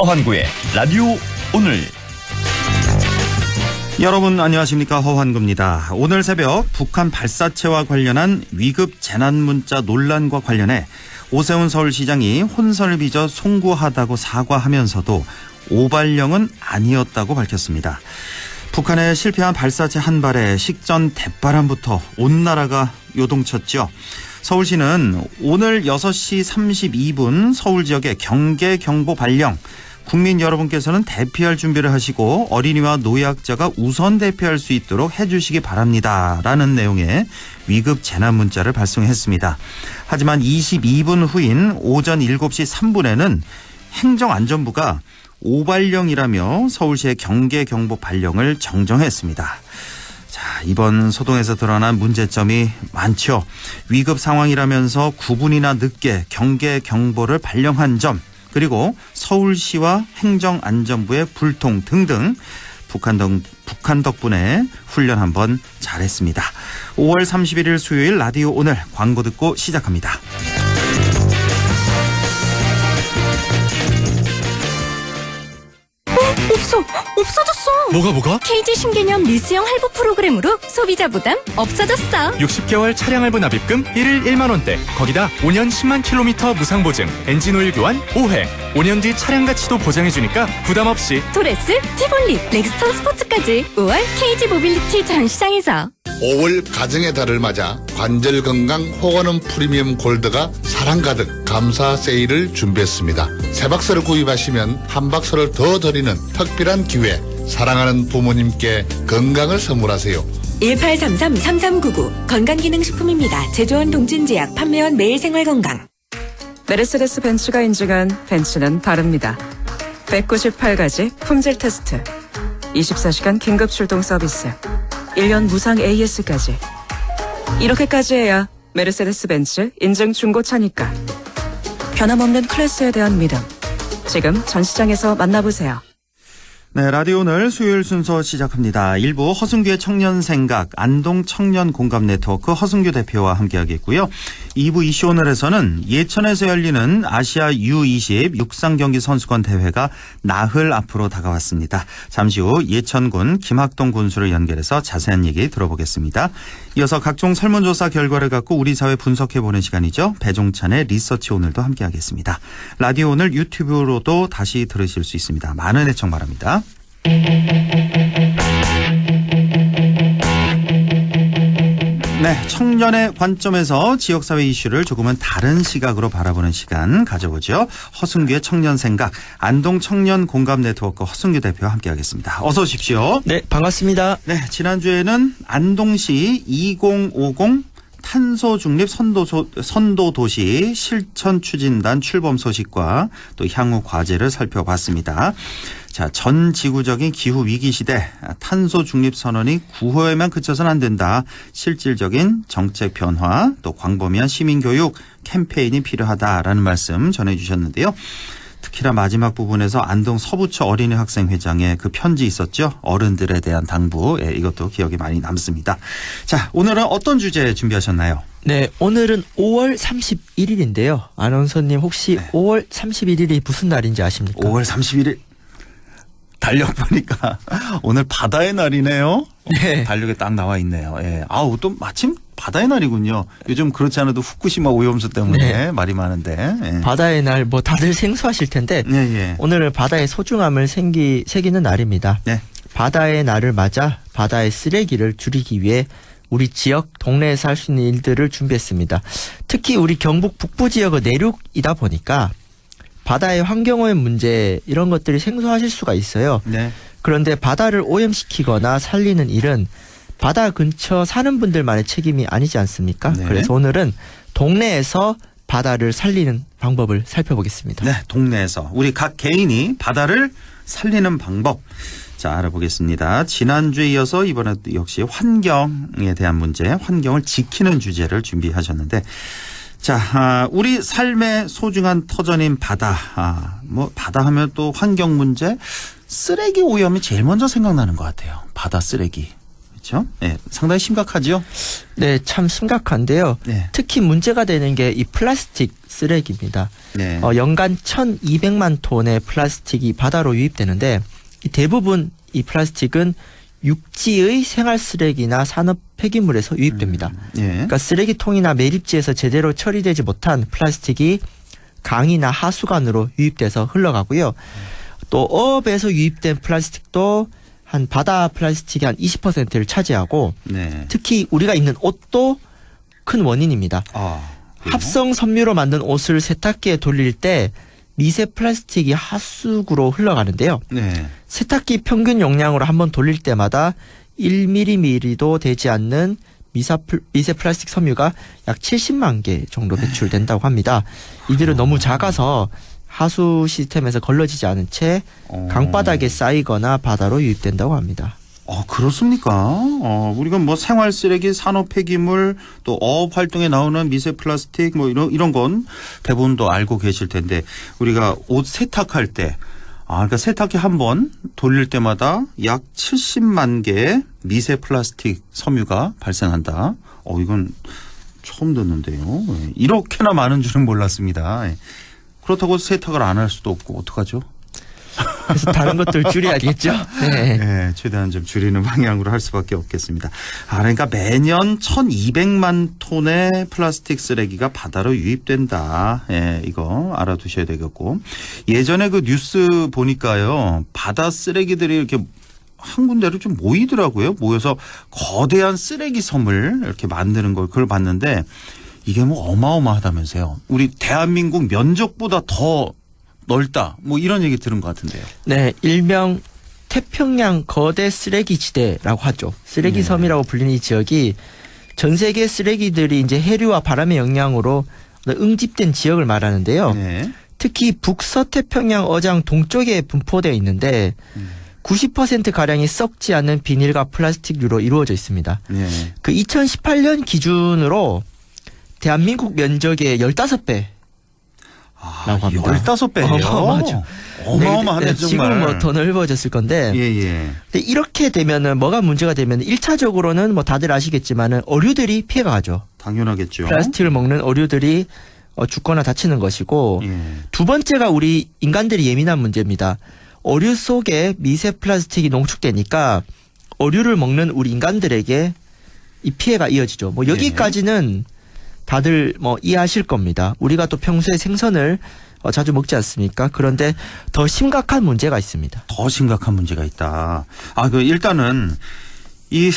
허환구의 라디오 오늘. 여러분 안녕하십니까, 허환구입니다. 오늘 새벽 북한 발사체와 관련한 위급 재난 문자 논란과 관련해 오세훈 서울시장이 혼선을 빚어 송구하다고 사과하면서도 오발령은 아니었다고 밝혔습니다. 북한의 실패한 발사체 한 발에 식전 대바람부터 온 나라가 요동쳤죠. 서울시는 오늘 6시 32분 서울 지역의 경계 경보 발령, 국민 여러분께서는 대피할 준비를 하시고 어린이와 노약자가 우선 대피할 수 있도록 해주시기 바랍니다 라는 내용의 위급 재난 문자를 발송했습니다. 하지만 22분 후인 오전 7시 3분에는 행정안전부가 오발령이라며 서울시의 경계 경보 발령을 정정했습니다. 자, 이번 소동에서 드러난 문제점이 많죠. 위급 상황이라면서 9분이나 늦게 경계 경보를 발령한 점, 그리고 서울시와 행정안전부의 불통 등등 북한 덕분에 훈련 한번 잘했습니다. 5월 31일 수요일 라디오 오늘 광고 듣고 시작합니다. 없어졌어. 뭐가? KG 신개념 리스형 할부 프로그램으로 소비자 부담 없어졌어. 60개월 차량 할부 납입금 1일 1만 원대. 거기다 5년 10만 킬로미터 무상 보증, 엔진 오일 교환 5회. 5년 뒤 차량 가치도 보장해주니까 부담 없이. 토레스, 티볼리, 렉스턴 스포츠까지 5월 KG 모빌리티 전시장에서. 5월 가정의 달을 맞아 관절 건강 호건음 프리미엄 골드가 사랑 가득 감사 세일을 준비했습니다. 세 박스를 구입하시면 한 박스를 더 드리는 특별한 기회. 사랑하는 부모님께 건강을 선물하세요. 1833-3399 건강기능식품입니다. 제조원 동진제약, 판매원 매일생활건강. 메르세데스 벤츠가 인증한 벤츠는 다릅니다. 198가지 품질 테스트, 24시간 긴급 출동 서비스, 1년 무상 AS까지. 이렇게까지 해야 메르세데스 벤츠 인증 중고차니까. 변함없는 클래스에 대한 믿음. 지금 전시장에서 만나보세요. 네, 라디오 오늘 수요일 순서 시작합니다. 1부 허승규의 청년생각, 안동 청년공감네트워크 허승규 대표와 함께하겠고요. 2부 이슈 오늘에서는 예천에서 열리는 아시아 U20 육상경기 선수권 대회가 나흘 앞으로 다가왔습니다. 잠시 후 예천군 김학동 군수를 연결해서 자세한 얘기 들어보겠습니다. 이어서 각종 설문조사 결과를 갖고 우리 사회 분석해보는 시간이죠. 배종찬의 리서치 오늘도 함께하겠습니다. 라디오 오늘 유튜브로도 다시 들으실 수 있습니다. 많은 애청 바랍니다. 네, 청년의 관점에서 지역사회 이슈를 조금은 다른 시각으로 바라보는 시간 가져보죠. 허승규의 청년생각, 안동 청년공감네트워크 허승규 대표와 함께하겠습니다. 어서 오십시오. 네, 반갑습니다. 네, 지난주에는 안동시 2050 탄소 중립 선도도시 실천 추진단 출범 소식과 또 향후 과제를 살펴봤습니다. 자, 전 지구적인 기후 위기 시대 탄소 중립 선언이 구호에만 그쳐서는 안 된다. 실질적인 정책 변화 또 광범위한 시민 교육 캠페인이 필요하다라는 말씀 전해 주셨는데요. 특히나 마지막 부분에서 안동 서부처 어린이 학생회장의 그 편지 있었죠. 어른들에 대한 당부. 예, 이것도 기억에 많이 남습니다. 자, 오늘은 어떤 주제 준비하셨나요? 네, 오늘은 5월 31일인데요. 아나운서님 혹시 네. 5월 31일이 무슨 날인지 아십니까? 5월 31일. 달력 보니까 오늘 바다의 날이네요. 네. 달력에 딱 나와 있네요. 예. 아우, 또 마침 바다의 날이군요. 요즘 그렇지 않아도 후쿠시마 오염수 때문에 네. 말이 많은데. 예. 바다의 날 뭐 다들 생소하실 텐데 예. 오늘은 바다의 소중함을 새기는 날입니다. 네. 바다의 날을 맞아 바다의 쓰레기를 줄이기 위해 우리 지역 동네에서 할 수 있는 일들을 준비했습니다. 특히 우리 경북 북부 지역은 내륙이다 보니까 바다의 환경오염 문제 이런 것들이 생소하실 수가 있어요. 네. 그런데 바다를 오염시키거나 살리는 일은 바다 근처 사는 분들만의 책임이 아니지 않습니까? 네. 그래서 오늘은 동네에서 바다를 살리는 방법을 살펴보겠습니다. 네, 동네에서 우리 각 개인이 바다를 살리는 방법. 자, 알아보겠습니다. 지난주에 이어서 이번에도 역시 환경에 대한 문제, 환경을 지키는 주제를 준비하셨는데 자, 우리 삶의 소중한 터전인 바다. 뭐 바다 하면 또 환경 문제, 쓰레기 오염이 제일 먼저 생각나는 것 같아요. 바다 쓰레기. 그렇죠? 네, 상당히 심각하죠. 네, 참 심각한데요. 네. 특히 문제가 되는 게 이 플라스틱 쓰레기입니다. 네. 연간 1,200만 톤의 플라스틱이 바다로 유입되는데 이 대부분 이 플라스틱은 육지의 생활 쓰레기나 산업 폐기물에서 유입됩니다. 예. 그러니까 쓰레기통이나 매립지에서 제대로 처리되지 못한 플라스틱이 강이나 하수관으로 유입돼서 흘러가고요. 또 어업에서 유입된 플라스틱도 한 바다 플라스틱이 한 20%를 차지하고 네. 특히 우리가 입는 옷도 큰 원인입니다. 아, 그래요? 합성 섬유로 만든 옷을 세탁기에 돌릴 때 미세 플라스틱이 하수구로 흘러가는데요. 네. 세탁기 평균 용량으로 한번 돌릴 때마다 1mm도 되지 않는 미세 플라스틱 섬유가 약 70만 개 정도 배출된다고 합니다. 이들은 너무 작아서 하수 시스템에서 걸러지지 않은 채 강바닥에 쌓이거나 바다로 유입된다고 합니다. 그렇습니까? 우리가 뭐 생활 쓰레기, 산업 폐기물, 또 어업 활동에 나오는 미세 플라스틱 뭐 이런 건 대부분도 알고 계실 텐데 우리가 옷 세탁할 때 그러니까 세탁기 한 번 돌릴 때마다 약 70만 개의 미세 플라스틱 섬유가 발생한다. 이건 처음 듣는데요. 이렇게나 많은 줄은 몰랐습니다. 그렇다고 세탁을 안 할 수도 없고 어떡하죠? 그래서 다른 것들 줄여야겠죠. 네. 네, 최대한 좀 줄이는 방향으로 할 수밖에 없겠습니다. 그러니까 매년 1,200만 톤의 플라스틱 쓰레기가 바다로 유입된다. 이거 알아두셔야 되겠고. 예전에 그 뉴스 보니까요. 바다 쓰레기들이 이렇게 한 군데로 좀 모이더라고요. 모여서 거대한 쓰레기 섬을 이렇게 만드는 걸 그걸 봤는데 이게 뭐 어마어마하다면서요. 우리 대한민국 면적보다 더 넓다. 뭐 이런 얘기 들은 것 같은데요. 네, 일명 태평양 거대 쓰레기 지대라고 하죠. 쓰레기 섬이라고 불리는 이 지역이 전 세계 쓰레기들이 이제 해류와 바람의 영향으로 응집된 지역을 말하는데요. 네. 특히 북서태평양 어장 동쪽에 분포되어 있는데 90% 가량이 썩지 않는 비닐과 플라스틱류로 이루어져 있습니다. 네. 그 2018년 기준으로 대한민국 면적의 15배. 라고 합니다. 15배예요. 어마어마하죠. 어마어마하네 네, 정말. 지금 뭐 더 넓어졌을 건데. 예. 근데 이렇게 되면은 뭐가 문제가 되면 1차적으로는 뭐 다들 아시겠지만은 어류들이 피해가 가죠. 당연하겠죠. 플라스틱을 먹는 어류들이 죽거나 다치는 것이고 예. 두 번째가 우리 인간들이 예민한 문제입니다. 어류 속에 미세 플라스틱이 농축되니까 어류를 먹는 우리 인간들에게 이 피해가 이어지죠. 뭐 여기까지는 다들 뭐 이해하실 겁니다. 우리가 또 평소에 생선을 자주 먹지 않습니까? 그런데 더 심각한 문제가 있습니다. 더 심각한 문제가 있다. 일단은 이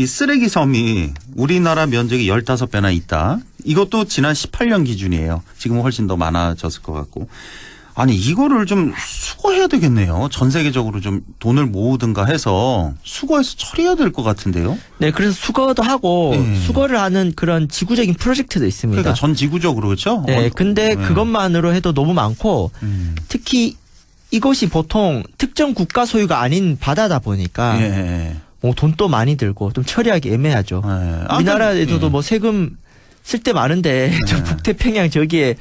쓰레기 섬이 우리나라 면적이 15배나 있다. 이것도 지난 18년 기준이에요. 지금은 훨씬 더 많아졌을 것 같고. 아니 이거를 좀 수거해야 되겠네요. 전 세계적으로 좀 돈을 모으든가 해서 수거해서 처리해야 될 것 같은데요. 네, 그래서 수거도 하고 수거를 하는 그런 지구적인 프로젝트도 있습니다. 그러니까 전 지구적으로 그렇죠. 네, 근데 그것만으로 해도 너무 많고 특히 이것이 보통 특정 국가 소유가 아닌 바다다 보니까 뭐 돈도 많이 들고 좀 처리하기 애매하죠. 우리나라에서도 뭐 세금 쓸 때 많은데 저 북태평양 저기에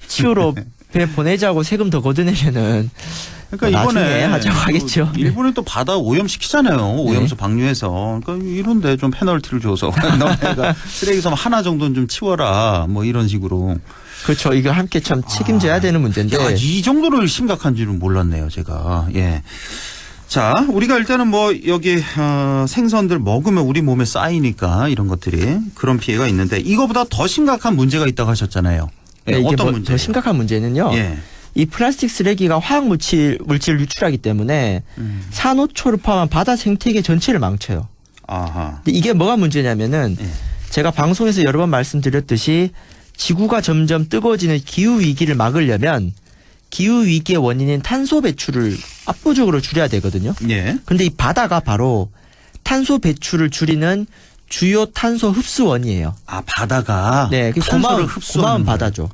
치우러 배 보내자고 세금 더 걷어내면은 그러니까 나중에 이번에 하자고 하겠죠. 일본이 또 바다 오염시키잖아요. 오염수 방류해서. 그러니까 이런데 좀 페널티를 줘서 너네가 쓰레기섬 하나 정도는 좀 치워라. 뭐 이런 식으로. 그렇죠. 이거 함께 참 책임져야 되는 문제인데. 야, 이 정도로 심각한 줄은 몰랐네요, 제가. 예. 자, 우리가 일단은 뭐 여기 생선들 먹으면 우리 몸에 쌓이니까 이런 것들이 그런 피해가 있는데 이거보다 더 심각한 문제가 있다고 하셨잖아요. 네, 이게 어떤 뭐 문제? 더 심각한 문제는요. 예. 이 플라스틱 쓰레기가 화학 물질을 유출하기 때문에 산호초를 포함한 바다 생태계 전체를 망쳐요. 아하. 근데 이게 뭐가 문제냐면은 제가 방송에서 여러 번 말씀드렸듯이 지구가 점점 뜨거워지는 기후 위기를 막으려면 기후 위기의 원인인 탄소 배출을 압도적으로 줄여야 되거든요. 예. 근데 이 바다가 바로 탄소 배출을 줄이는 주요 탄소 흡수원이에요. 바다가 네, 탄소를 고마운 바다죠.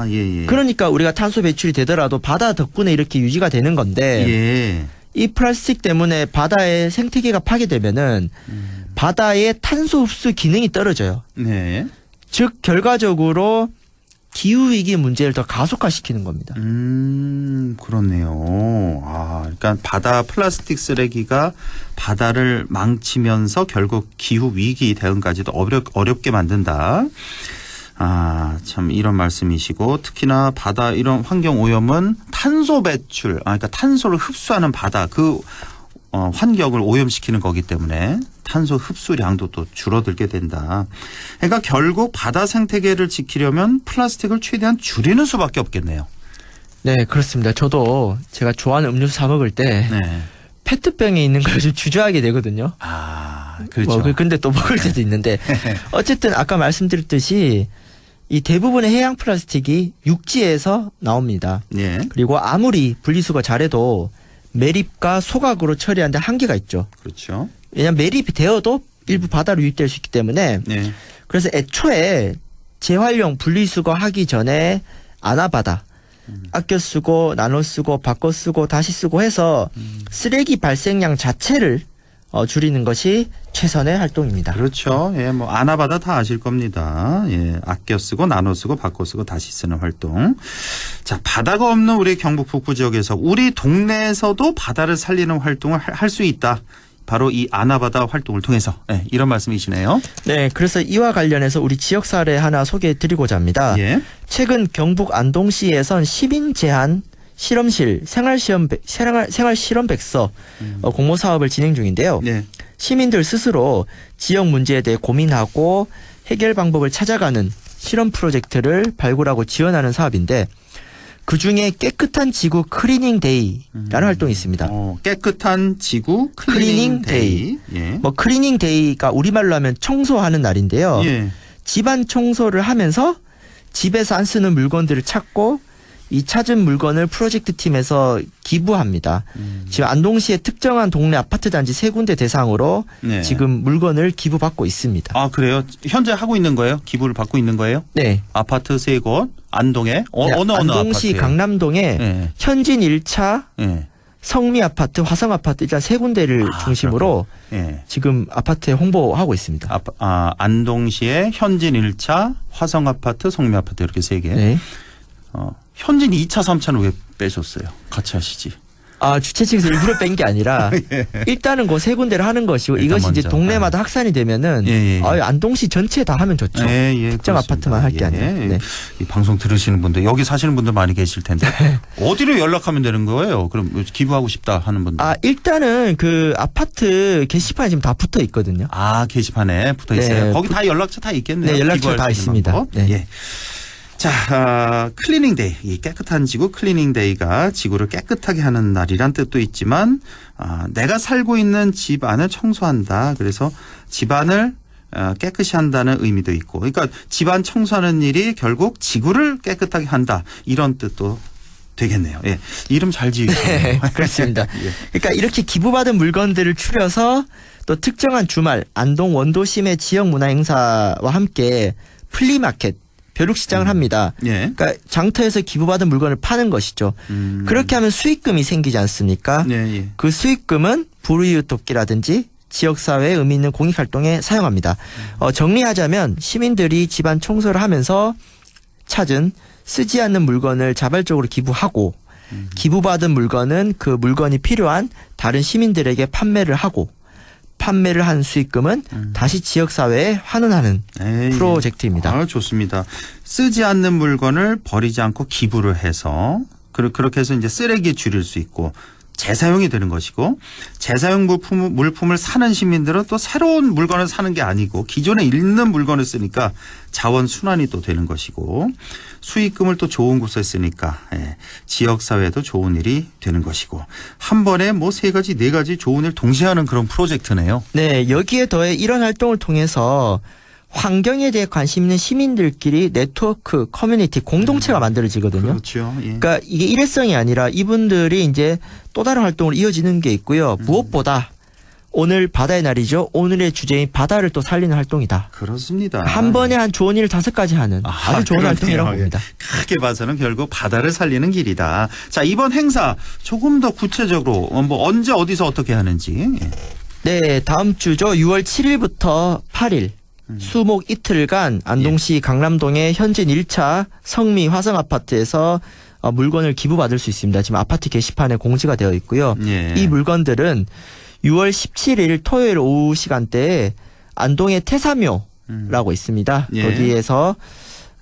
예. 그러니까 우리가 탄소 배출이 되더라도 바다 덕분에 이렇게 유지가 되는 건데 예. 이 플라스틱 때문에 바다의 생태계가 파괴되면은 바다의 탄소 흡수 기능이 떨어져요. 네. 즉 결과적으로 기후위기 문제를 더 가속화시키는 겁니다. 그렇네요. 그러니까 바다 플라스틱 쓰레기가 바다를 망치면서 결국 기후위기 대응까지도 어렵게 만든다. 참 이런 말씀이시고 특히나 바다 이런 환경 오염은 탄소 배출, 그러니까 탄소를 흡수하는 바다 환경을 오염시키는 거기 때문에 탄소 흡수량도 또 줄어들게 된다. 그러니까 결국 바다 생태계를 지키려면 플라스틱을 최대한 줄이는 수밖에 없겠네요. 네, 그렇습니다. 저도 제가 좋아하는 음료수 사 먹을 때 네. 페트병에 있는 걸 좀 주저하게 되거든요. 그렇죠. 근데 또 먹을 때도 있는데 어쨌든 아까 말씀드렸듯이 이 대부분의 해양 플라스틱이 육지에서 나옵니다. 네. 그리고 아무리 분리수거 잘해도 매립과 소각으로 처리하는데 한계가 있죠. 그렇죠. 왜냐하면 매립이 되어도 일부 바다로 유입될 수 있기 때문에 네. 그래서 애초에 재활용 분리수거 하기 전에 아나바다 아껴 쓰고 나눠 쓰고 바꿔 쓰고 다시 쓰고 해서 쓰레기 발생량 자체를 줄이는 것이 최선의 활동입니다. 그렇죠. 예, 뭐 아나바다 다 아실 겁니다. 예, 아껴 쓰고 나눠 쓰고 바꿔 쓰고 다시 쓰는 활동. 자, 바다가 없는 우리 경북 북부 지역에서 우리 동네에서도 바다를 살리는 활동을 할 수 있다. 바로 이 아나바다 활동을 통해서 이런 말씀이시네요. 네, 그래서 이와 관련해서 우리 지역 사례 하나 소개해드리고자 합니다. 예. 최근 경북 안동시에선 시민 제한 실험실 생활 실험 백서 공모 사업을 진행 중인데요. 네. 시민들 스스로 지역 문제에 대해 고민하고 해결 방법을 찾아가는 실험 프로젝트를 발굴하고 지원하는 사업인데 그중에 깨끗한 지구 클리닝 데이라는 활동이 있습니다. 깨끗한 지구 클리닝 데이. 예. 뭐 클리닝 데이가 우리말로 하면 청소하는 날인데요. 예. 집안 청소를 하면서 집에서 안 쓰는 물건들을 찾고 이 찾은 물건을 프로젝트 팀에서 기부합니다. 지금 안동시의 특정한 동네 아파트 단지 3군데 대상으로 네. 지금 물건을 기부받고 있습니다. 아, 그래요? 현재 하고 있는 거예요? 기부를 받고 있는 거예요? 네. 아파트 3곳 안동에 네, 어느 안동시 아파트예요? 강남동에 네. 현진 1차 예. 성미 아파트, 화성 아파트 일단 3군데를 중심으로 예. 지금 아파트에 홍보하고 있습니다. 안동시의 현진 1차, 화성 아파트, 성미 아파트 이렇게 3개. 네. 현진 2차, 3차는 왜 빼셨어요? 같이 하시지. 주최 측에서 일부러 뺀 게 아니라 일단은 그 3군데를 하는 것이고 일단 이것이 이제 먼저. 동네마다 확산이 되면은 안동시 전체 다 하면 좋죠. 특정 아파트만 할 게 아니라. 네. 이 방송 들으시는 분들 여기 사시는 분들 많이 계실 텐데 어디로 연락하면 되는 거예요? 그럼 기부하고 싶다 하는 분들. 일단은 그 아파트 게시판에 지금 다 붙어 있거든요. 게시판에 붙어 있어요. 네, 거기 다 연락처 다 있겠네요. 네, 연락처 다 있습니다. 네. 예. 자, 클리닝 데이, 이 깨끗한 지구 클리닝 데이가 지구를 깨끗하게 하는 날이란 뜻도 있지만 내가 살고 있는 집 안을 청소한다. 그래서 집안을 깨끗이 한다는 의미도 있고, 그러니까 집안 청소하는 일이 결국 지구를 깨끗하게 한다. 이런 뜻도 되겠네요. 예. 이름 잘 지으시네요. 네, 그렇습니다. 예. 그러니까 이렇게 기부받은 물건들을 추려서 또 특정한 주말 안동 원도심의 지역 문화 행사와 함께 플리마켓 벼룩시장을 합니다. 예. 그러니까 장터에서 기부받은 물건을 파는 것이죠. 그렇게 하면 수익금이 생기지 않습니까? 예. 그 수익금은 불우이웃 돕기라든지 지역사회에 의미 있는 공익활동에 사용합니다. 정리하자면 시민들이 집안 청소를 하면서 찾은 쓰지 않는 물건을 자발적으로 기부하고 기부받은 물건은 그 물건이 필요한 다른 시민들에게 판매를 하고 판매를 한 수익금은 다시 지역사회에 환원하는 프로젝트입니다. 좋습니다. 쓰지 않는 물건을 버리지 않고 기부를 해서 그렇게 해서 이제 쓰레기 줄일 수 있고 재사용이 되는 것이고 재사용 물품을 사는 시민들은 또 새로운 물건을 사는 게 아니고 기존에 있는 물건을 쓰니까 자원 순환이 또 되는 것이고 수익금을 또 좋은 곳에 쓰니까 지역사회에도 좋은 일이 되는 것이고 한 번에 뭐 3가지 4가지 좋은 일 동시에 하는 그런 프로젝트네요. 네, 여기에 더해 이런 활동을 통해서 환경에 대해 관심 있는 시민들끼리 네트워크, 커뮤니티, 공동체가 만들어지거든요. 그렇죠. 예. 그러니까 이게 일회성이 아니라 이분들이 이제 또 다른 활동으로 이어지는 게 있고요. 무엇보다 오늘 바다의 날이죠. 오늘의 주제인 바다를 또 살리는 활동이다. 그렇습니다. 한 번에 한 좋은 일을 5가지 하는 아주 좋은 활동이라고 봅니다. 크게 봐서는 결국 바다를 살리는 길이다. 자, 이번 행사 조금 더 구체적으로 뭐 언제 어디서 어떻게 하는지. 네, 다음 주죠. 6월 7일부터 8일. 수목 이틀간 안동시 강남동의 현진 1차 성미 화성 아파트에서 물건을 기부받을 수 있습니다. 지금 아파트 게시판에 공지가 되어 있고요. 예. 이 물건들은 6월 17일 토요일 오후 시간대에 안동의 태사묘라고 있습니다. 예. 거기에서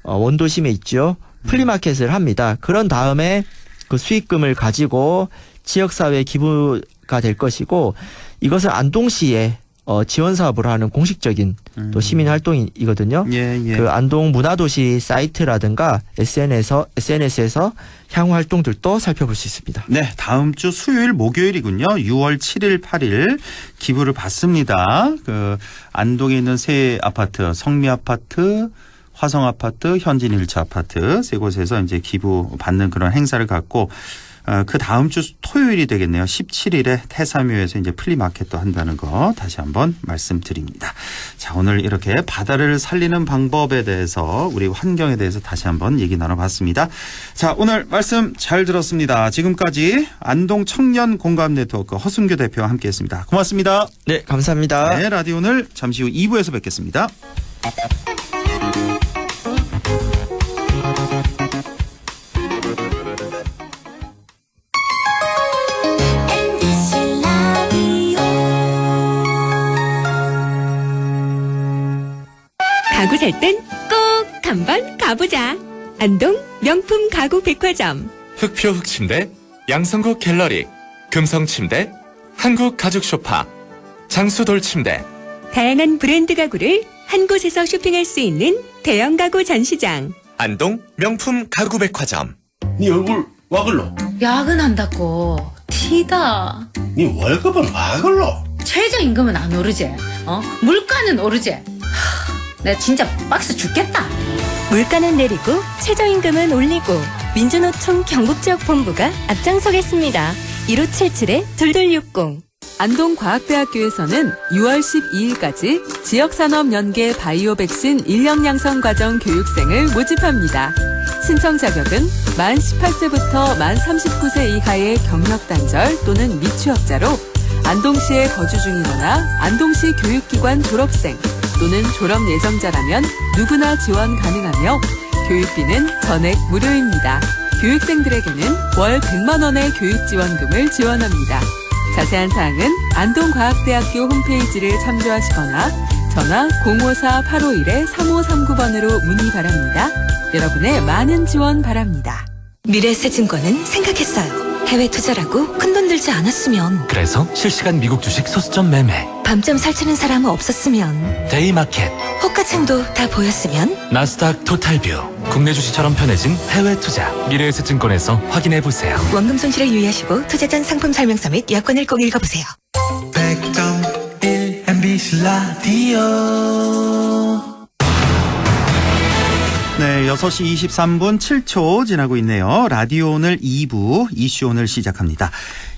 원도심에 있죠. 플리마켓을 합니다. 그런 다음에 그 수익금을 가지고 지역사회에 기부가 될 것이고 이것은 안동시에 지원 사업을 하는 공식적인 또 시민 활동이거든요. 예, 예. 그 안동 문화도시 사이트라든가 SNS에서 향후 활동들도 살펴볼 수 있습니다. 네, 다음 주 수요일 목요일이군요. 6월 7일, 8일 기부를 받습니다. 그 안동에 있는 세 아파트, 성미 아파트, 화성 아파트, 현진 1차 아파트 세 곳에서 이제 기부 받는 그런 행사를 갖고 그 다음 주 토요일이 되겠네요. 17일에 태사묘에서 이제 플리마켓도 한다는 거 다시 한번 말씀드립니다. 자, 오늘 이렇게 바다를 살리는 방법에 대해서 우리 환경에 대해서 다시 한번 얘기 나눠봤습니다. 자, 오늘 말씀 잘 들었습니다. 지금까지 안동 청년 공감 네트워크 허순교 대표와 함께했습니다. 고맙습니다. 네, 감사합니다. 네, 라디오 오늘 잠시 후 2부에서 뵙겠습니다. 가구 살 땐 꼭 한번 가보자. 안동 명품 가구 백화점. 흑표 흑침대, 양성국 갤러리, 금성침대, 한국 가죽 소파, 장수돌 침대. 다양한 브랜드 가구를 한 곳에서 쇼핑할 수 있는 대형 가구 전시장. 안동 명품 가구 백화점. 네 얼굴 와 글러? 야근한다고 티다. 네 월급은 와 글러? 최저임금은 안 오르지. 물가는 오르지. 내가 진짜 박스 죽겠다. 물가는 내리고 최저임금은 올리고 민주노총 경북지역본부가 앞장서겠습니다. 1577-2260 안동과학대학교에서는 6월 12일까지 지역산업연계 바이오 백신 인력 양성 과정 교육생을 모집합니다. 신청 자격은 만 18세부터 만 39세 이하의 경력단절 또는 미취업자로 안동시에 거주 중이거나 안동시 교육기관 졸업생 또는 졸업 예정자라면 누구나 지원 가능하며 교육비는 전액 무료입니다. 교육생들에게는 월 100만 원의 교육지원금을 지원합니다. 자세한 사항은 안동과학대학교 홈페이지를 참조하시거나 전화 054-851-3539번으로 문의 바랍니다. 여러분의 많은 지원 바랍니다. 미래에셋증권은 생각했어요. 해외 투자라고 큰돈 들지 않았으면, 그래서 실시간 미국 주식 소수점 매매, 밤잠 설치는 사람 없었으면, 데이마켓, 호가창도 다 보였으면, 나스닥 토탈뷰, 국내 주식처럼 편해진 해외 투자. 미래에셋증권에서 확인해보세요. 원금 손실에 유의하시고 투자 전 상품 설명서 및 약관을 꼭 읽어보세요. 100.1 MBC 라디오. 네, 6시 23분 7초 지나고 있네요. 라디오 오늘 2부 이슈 오늘 시작합니다.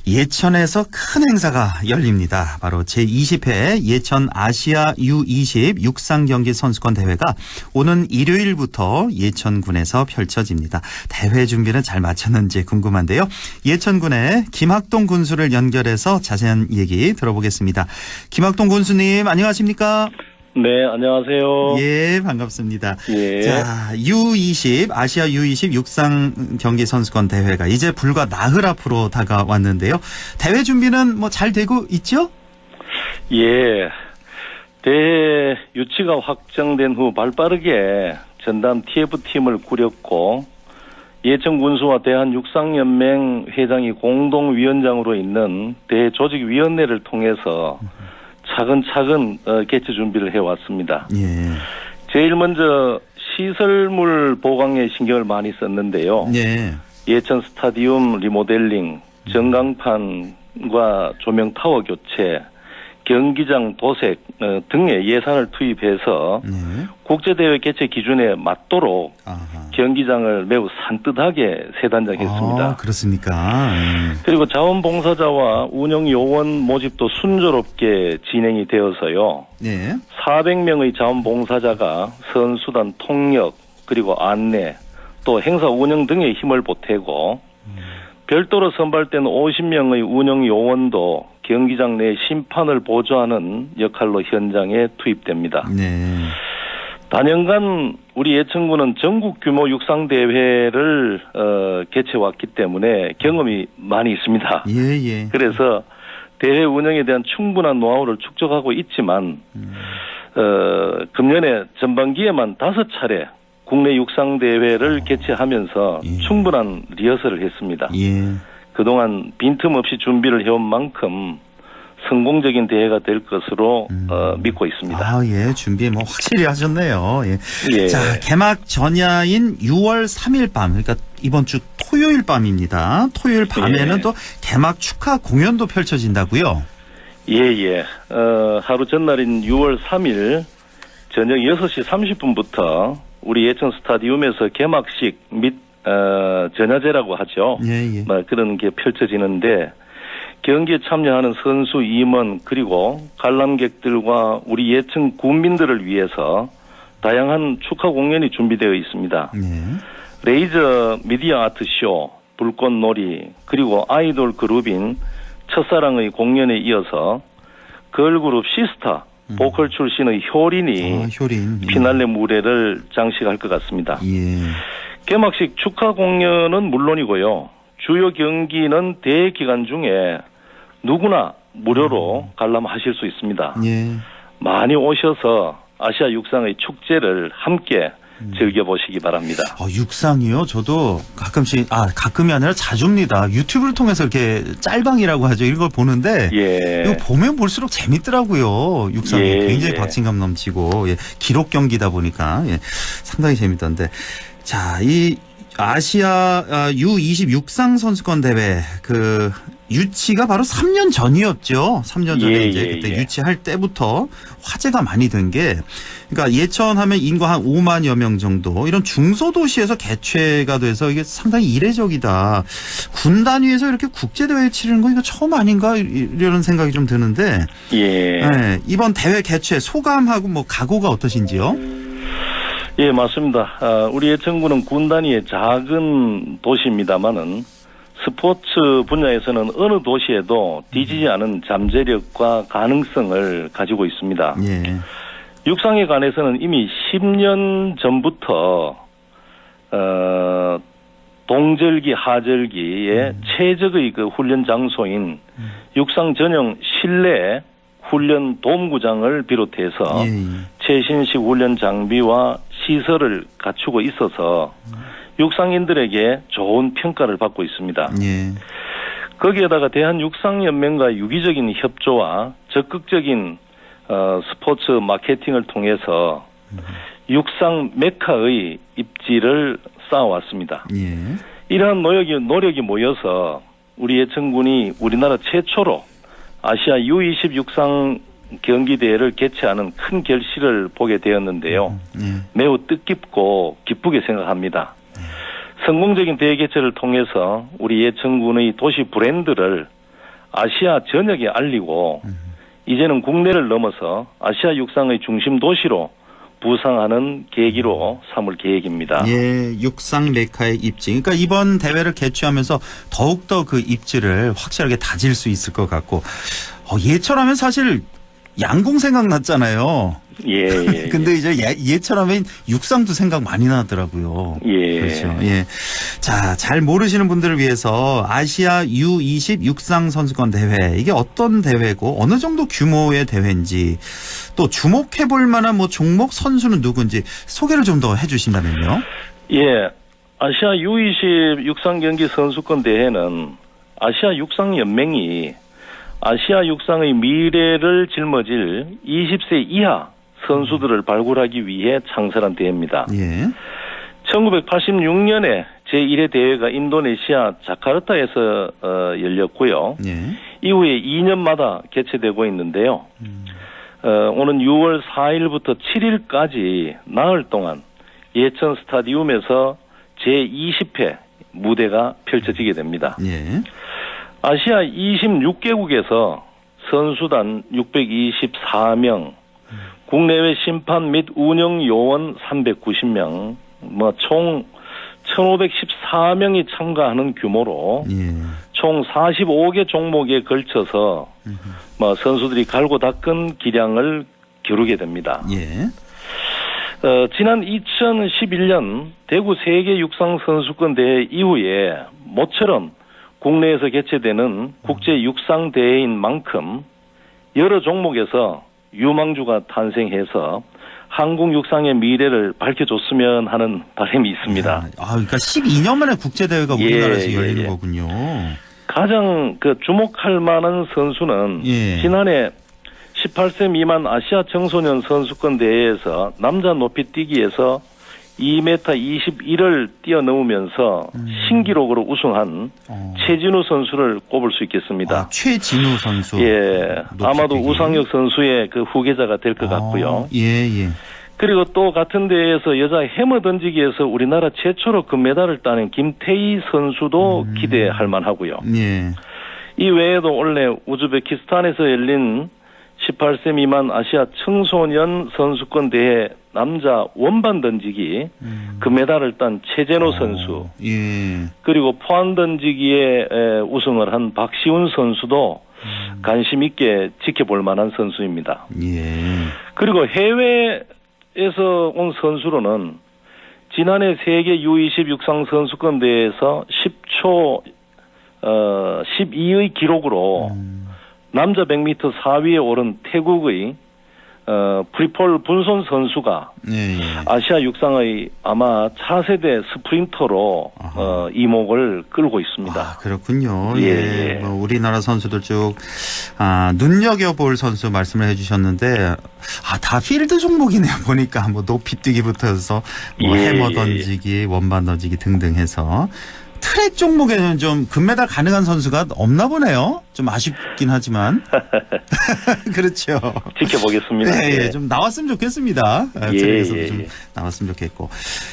예천에서 큰 행사가 열립니다. 바로 제20회 예천 아시아 U20 육상경기 선수권 대회가 오는 일요일부터 예천군에서 펼쳐집니다. 대회 준비는 잘 마쳤는지 궁금한데요. 예천군의 김학동 군수를 연결해서 자세한 얘기 들어보겠습니다. 김학동 군수님 안녕하십니까? 네, 안녕하세요. 예, 반갑습니다. 예. 자, U20, 아시아 U20 육상 경기 선수권 대회가 이제 불과 나흘 앞으로 다가왔는데요. 대회 준비는 뭐 잘 되고 있죠? 예. 대회 유치가 확정된 후 발빠르게 전담 TF팀을 꾸렸고, 예천 군수와 대한육상연맹 회장이 공동위원장으로 있는 대조직위원회를 통해서 차근차근 개최 준비를 해왔습니다. 예. 제일 먼저 시설물 보강에 신경을 많이 썼는데요. 예. 예천 스타디움 리모델링, 전광판과 조명 타워 교체, 경기장 도색 등의 예산을 투입해서 국제대회 개최 기준에 맞도록 경기장을 매우 산뜻하게 세단장했습니다. 아, 그렇습니까? 그리고 자원봉사자와 운영요원 모집도 순조롭게 진행이 되어서요. 네. 400명의 자원봉사자가 선수단 통역 그리고 안내 또 행사 운영 등에 힘을 보태고 별도로 선발된 50명의 운영요원도 경기장 내 심판을 보조하는 역할로 현장에 투입됩니다. 네. 단연간 우리 예천군은 전국 규모 육상 대회를 개최해왔기 때문에 경험이 많이 있습니다. 예. 그래서 대회 운영에 대한 충분한 노하우를 축적하고 있지만 금년에 전반기에만 5차례 국내 육상 대회를 개최하면서 충분한 리허설을 했습니다. 예. 그동안 빈틈없이 준비를 해온 만큼 성공적인 대회가 될 것으로 믿고 있습니다. 아, 예. 준비 뭐 확실히 하셨네요. 예. 예. 자, 개막 전야인 6월 3일 밤, 그러니까 이번 주 토요일 밤입니다. 토요일 밤에는 예. 또 개막 축하 공연도 펼쳐진다고요? 예. 하루 전날인 6월 3일 저녁 6시 30분부터 우리 예천 스타디움에서 개막식 및 전야제라고 하죠. 예. 그런 게 펼쳐지는데 경기에 참여하는 선수 임원 그리고 관람객들과 우리 예천 군민들을 위해서 다양한 축하 공연이 준비되어 있습니다. 레이저 미디어 아트 쇼, 불꽃놀이 그리고 아이돌 그룹인 첫사랑의 공연에 이어서 걸그룹 시스타 보컬 출신의 효린이 피날레 무대를 장식할 것 같습니다. 개막식 축하 공연은 물론이고요. 주요 경기는 대회 기간 중에 누구나 무료로 관람하실 수 있습이 많이 오셔서 아시아 육상의 축제를 함께 즐겨보시기 바랍니다. 육상이요? 저도 가끔이 아니라 자주입니다. 유튜브를 통해서 이렇게 짤방이라고 하죠. 이걸 보는데 이거 보면 볼수록 재밌더라고요. 육상이 굉장히 박진감 넘치고 기록 경기다 보니까 상당히 재밌던데. 자, 이 아시아 U20 육상 선수권 대회 유치가 바로 3년 전이었죠. 3년 전에 그때 유치할 때부터 화제가 많이 된 게, 그러니까 예천하면 인구 한 5만여 명 정도 이런 중소도시에서 개최가 돼서 이게 상당히 이례적이다. 군 단위에서 이렇게 국제 대회 치르는 거 이거 처음 아닌가 이런 생각이 좀 드는데, 이번 대회 개최 소감하고 각오가 어떠신지요? 예, 맞습니다. 우리 예천군은 군 단위의 작은 도시입니다만은 스포츠 분야에서는 어느 도시에도 뒤지지 않은 잠재력과 가능성을 가지고 있습니다. 육상에 관해서는 이미 10년 전부터 동절기, 하절기에 최적의 훈련 장소인 육상 전용 실내 훈련 도움구장을 비롯해서 최신식 훈련 장비와 시설을 갖추고 있어서 육상인들에게 좋은 평가를 받고 있습니다. 거기에다가 대한육상연맹과 유기적인 협조와 적극적인 스포츠 마케팅을 통해서 육상 메카의 입지를 쌓아왔습니다. 이러한 노력이 모여서 우리 예천군이 우리나라 최초로 아시아 U20 육상 경기대회를 개최하는 큰 결실을 보게 되었는데요. 매우 뜻깊고 기쁘게 생각합니다. 성공적인 대회 개최를 통해서 우리 예천군의 도시 브랜드를 아시아 전역에 알리고 이제는 국내를 넘어서 아시아 육상의 중심 도시로 부상하는 계기로 삼을 계획입니다. 육상 메카의 입지. 그러니까 이번 대회를 개최하면서 더욱더 그 입지를 확실하게 다질 수 있을 것 같고, 예천하면 사실 양궁 생각났잖아요. 근데 이제 예천하면 육상도 생각 많이 나더라고요. 그렇죠. 자, 잘 모르시는 분들을 위해서 아시아 U20 육상 선수권 대회, 이게 어떤 대회고 어느 정도 규모의 대회인지, 또 주목해볼 만한 종목, 선수는 누군지 소개를 좀 더 해주신다면요. 아시아 U20 육상 경기 선수권 대회는 아시아 육상 연맹이 아시아 육상의 미래를 짊어질 20세 이하 선수들을 발굴하기 위해 창설한 대회입니다. 1986년에 제1회 대회가 인도네시아 자카르타에서 열렸고요. 이후에 2년마다 개최되고 있는데요. 오는 6월 4일부터 7일까지 나흘 동안 예천 스타디움에서 제20회 무대가 펼쳐지게 됩니다. 아시아 26개국에서 선수단 624명, 국내외 심판 및 운영 요원 390명, 총 1,514명이 참가하는 규모로 총 45개 종목에 걸쳐서 뭐 선수들이 갈고 닦은 기량을 겨루게 됩니다. 예. 지난 2011년 대구 세계 육상 선수권 대회 이후에 모처럼 국내에서 개최되는 국제 육상 대회인 만큼 여러 종목에서 유망주가 탄생해서 한국 육상의 미래를 밝혀줬으면 하는 바람이 있습니다. 그러니까 12년 만에 국제대회가 우리나라에서 열리는 거군요. 가장 주목할 만한 선수는 지난해 18세 미만 아시아 청소년 선수권 대회에서 남자 높이뛰기에서 2m 21을 뛰어넘으면서 신기록으로 우승한 최진우 선수를 꼽을 수 있겠습니다. 최진우 선수. 예, 아마도 우상혁 선수의 그 후계자가 될 것 같고요. 예. 그리고 또 같은 대회에서 여자 해머 던지기에서 우리나라 최초로 금메달을 따낸 김태희 선수도 기대할 만하고요. 예. 이 외에도 올해 우즈베키스탄에서 열린 18세 미만 아시아 청소년 선수권 대회 남자 원반 던지기 금메달을 딴 최재노 선수, 그리고 포환 던지기에 우승을 한 박시훈 선수도 관심 있게 지켜볼 만한 선수입니다. 그리고 해외에서 온 선수로는 지난해 세계 U20 육상 선수권 대회에서 10초 12의 기록으로 남자 100m 4위에 오른 태국의 프리폴 분손 선수가 아시아 육상의 아마 차세대 스프린터로 이목을 끌고 있습니다. 그렇군요. 예. 뭐 우리나라 선수들 쭉 눈여겨볼 선수 말씀을 해주셨는데 다 필드 종목이네요. 보니까 뭐 높이뛰기부터 해서 뭐 해머 던지기, 원반 던지기 등등 해서 트랙 종목에는 좀 금메달 가능한 선수가 없나 보네요. 좀 아쉽긴 하지만. 그렇죠. 지켜보겠습니다. 네, 좀 나왔으면 좋겠습니다. 트랙에서도 좀 나왔으면 좋겠고.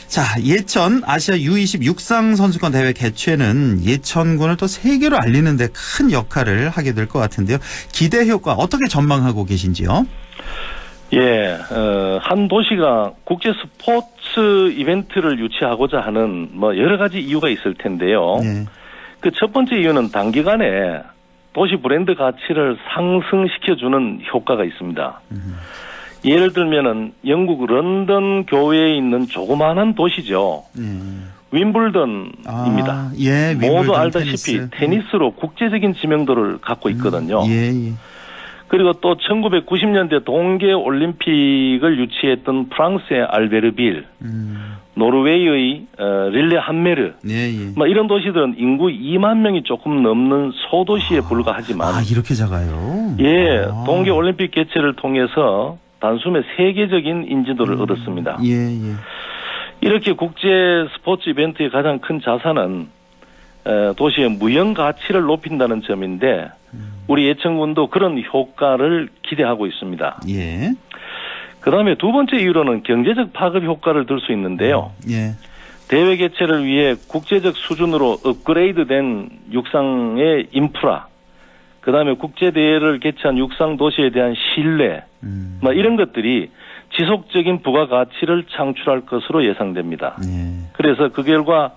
자, 예천 아시아 U20 육상 선수권 대회 개최는 예천군을 또 세계로 알리는 데 큰 역할을 하게 될 것 같은데요. 기대 효과 어떻게 전망하고 계신지요? 예, 한 도시가 국제 스포츠 이벤트를 유치하고자 하는 뭐 여러 가지 이유가 있을 텐데요. 그 첫 번째 이유는 단기간에 도시 브랜드 가치를 상승시켜주는 효과가 있습니다. 예를 들면은 영국 런던 교외에 있는 조그마한 도시죠. 윈블던입니다. 모두 알다시피 테니스로 국제적인 지명도를 갖고 있거든요. 그리고 또 1990년대 동계올림픽을 유치했던 프랑스의 알베르빌, 노르웨이의 릴레 함메르, 뭐 이런 도시들은 인구 2만 명이 조금 넘는 소도시에 불과하지만 이렇게 작아요? 예, 동계올림픽 개최를 통해서 단숨에 세계적인 인지도를 얻었습니다. 이렇게 국제 스포츠 이벤트의 가장 큰 자산은 도시의 무형 가치를 높인다는 점인데 우리 예천군도 그런 효과를 기대하고 있습니다. 그다음에 두 번째 이유로는 경제적 파급 효과를 들 수 있는데요. 대회 개최를 위해 국제적 수준으로 업그레이드된 육상의 인프라, 그다음에 국제 대회를 개최한 육상 도시에 대한 신뢰, 뭐 이런 것들이 지속적인 부가가치를 창출할 것으로 예상됩니다. 그래서 그 결과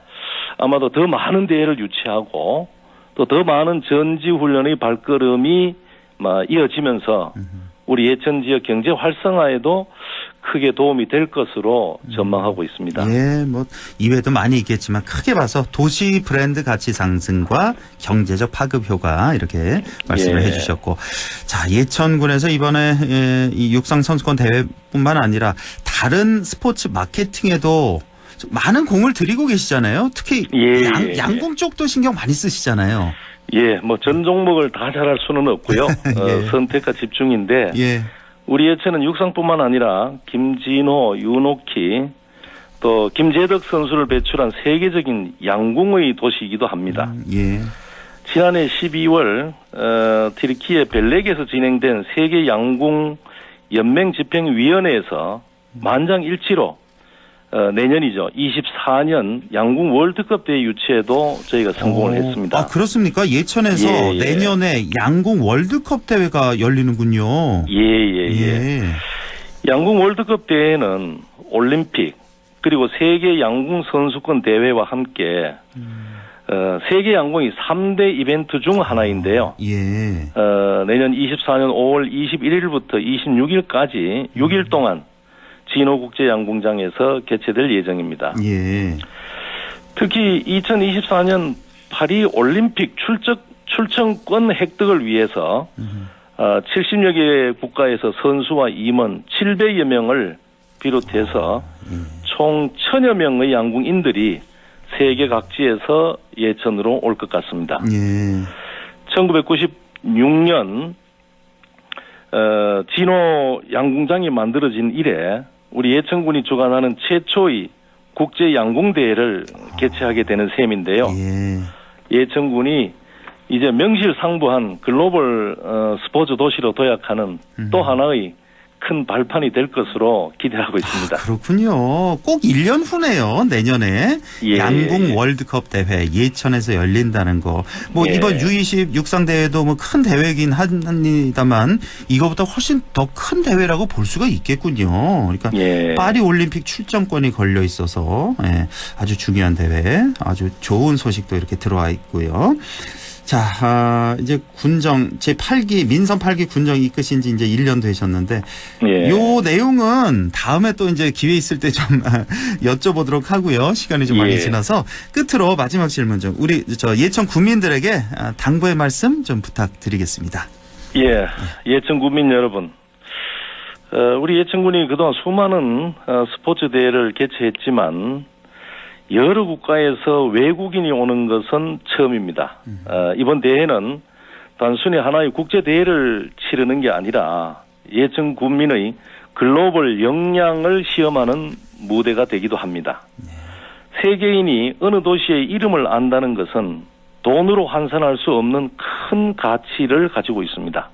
아마도 더 많은 대회를 유치하고 또 더 많은 전지훈련의 발걸음이 이어지면서 우리 예천 지역 경제 활성화에도 크게 도움이 될 것으로 전망하고 있습니다. 뭐 이외에도 많이 있겠지만 크게 봐서 도시 브랜드 가치 상승과 경제적 파급 효과 이렇게 말씀을 해주셨고, 자, 예천군에서 이번에 이 육상 선수권 대회뿐만 아니라 다른 스포츠 마케팅에도 많은 공을 들이고 계시잖아요. 특히 양궁 쪽도 신경 많이 쓰시잖아요. 뭐 전 종목을 다 잘할 수는 없고요. 선택과 집중인데 우리 예천은 육상뿐만 아니라 김진호, 윤옥희, 또 김재덕 선수를 배출한 세계적인 양궁의 도시이기도 합니다. 지난해 12월 튀르키예 벨렉에서 진행된 세계 양궁 연맹 집행위원회에서 만장일치로 내년이죠. 24년 양궁 월드컵 대회 유치에도 저희가 성공을 했습니다. 그렇습니까? 예천에서 내년에 양궁 월드컵 대회가 열리는군요. 양궁 월드컵 대회는 올림픽 그리고 세계 양궁 선수권 대회와 함께 세계 양궁이 3대 이벤트 중 하나인데요. 내년 24년 5월 21일부터 26일까지 6일 동안 진호 국제 양궁장에서 개최될 예정입니다. 특히 2024년 파리 올림픽 출전권 획득을 위해서 70여 개 국가에서 선수와 임원 700여 명을 비롯해서 총 1000여 명의 양궁인들이 세계 각지에서 예천으로 올 것 같습니다. 1996년 진호 양궁장이 만들어진 이래 우리 예천군이 주관하는 최초의 국제 양궁 대회를 개최하게 되는 셈인데요. 예천군이 이제 명실상부한 글로벌 스포츠 도시로 도약하는 또 하나의 큰 발판이 될 것으로 기대하고 있습니다. 그렇군요. 꼭 1년 후네요. 내년에 양궁 월드컵 대회 예천에서 열린다는 거. 뭐 이번 U20 육상 대회도 뭐 큰 대회이긴 합니다만 이거보다 훨씬 더 큰 대회라고 볼 수가 있겠군요. 그러니까 파리 올림픽 출전권이 걸려 있어서 아주 중요한 대회, 아주 좋은 소식도 이렇게 들어와 있고요. 자, 이제 군정 제8기 민선 8기 군정 이끄신 지 이제 1년 되셨는데 요 내용은 다음에 또 이제 기회 있을 때 좀 여쭤보도록 하고요. 시간이 좀 많이 지나서 끝으로 마지막 질문 좀 우리 예천 국민들에게 당부의 말씀 좀 부탁드리겠습니다. 예천 국민 여러분. 우리 예천군이 그동안 수많은 스포츠 대회를 개최했지만 여러 국가에서 외국인이 오는 것은 처음입니다. 이번 대회는 단순히 하나의 국제대회를 치르는 게 아니라 예천 군민의 글로벌 역량을 시험하는 무대가 되기도 합니다. 세계인이 어느 도시의 이름을 안다는 것은 돈으로 환산할 수 없는 큰 가치를 가지고 있습니다.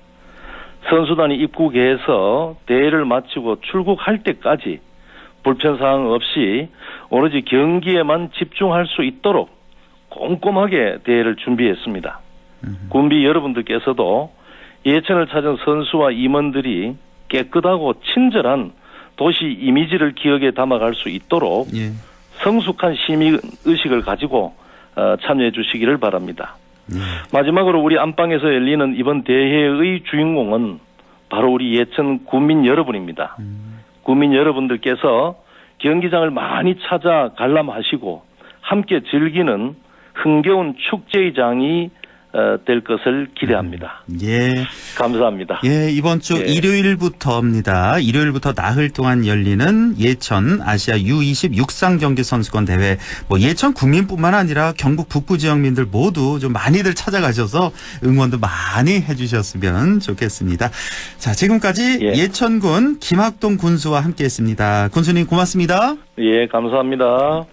선수단이 입국해서 대회를 마치고 출국할 때까지 불편사항 없이 오로지 경기에만 집중할 수 있도록 꼼꼼하게 대회를 준비했습니다. 군비 여러분들께서도 예천을 찾은 선수와 임원들이 깨끗하고 친절한 도시 이미지를 기억에 담아갈 수 있도록 성숙한 시민의식을 가지고 참여해 주시기를 바랍니다. 마지막으로 우리 안방에서 열리는 이번 대회의 주인공은 바로 우리 예천 군민 여러분입니다. 국민 여러분들께서 경기장을 많이 찾아 관람하시고 함께 즐기는 흥겨운 축제의 장이 될 것을 기대합니다. 감사합니다. 이번 주 일요일부터입니다. 일요일부터 나흘 동안 열리는 예천 아시아 U20 육상 경기 선수권 대회. 뭐 예천 국민뿐만 아니라 경북 북부 지역민들 모두 좀 많이들 찾아가셔서 응원도 많이 해주셨으면 좋겠습니다. 자, 지금까지 예천군 김학동 군수와 함께했습니다. 군수님 고맙습니다. 감사합니다.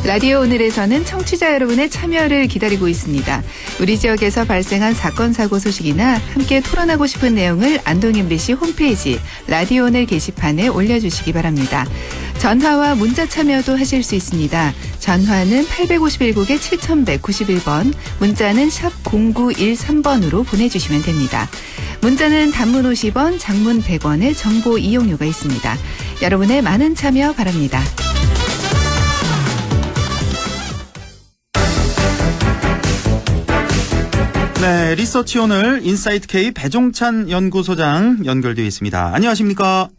라디오 오늘에서는 청취자 여러분의 참여를 기다리고 있습니다. 우리 지역에서 발생한 사건 사고 소식이나 함께 토론하고 싶은 내용을 안동 MBC 홈페이지 라디오 오늘 게시판에 올려주시기 바랍니다. 전화와 문자 참여도 하실 수 있습니다. 전화는 851국에 7191번, 문자는 샵 0913번으로 보내주시면 됩니다. 문자는 단문 50원, 장문 100원의 정보 이용료가 있습니다. 여러분의 많은 참여 바랍니다. 네, 리서치 오늘 인사이트 K 배종찬 연구소장 연결되어 있습니다. 안녕하십니까?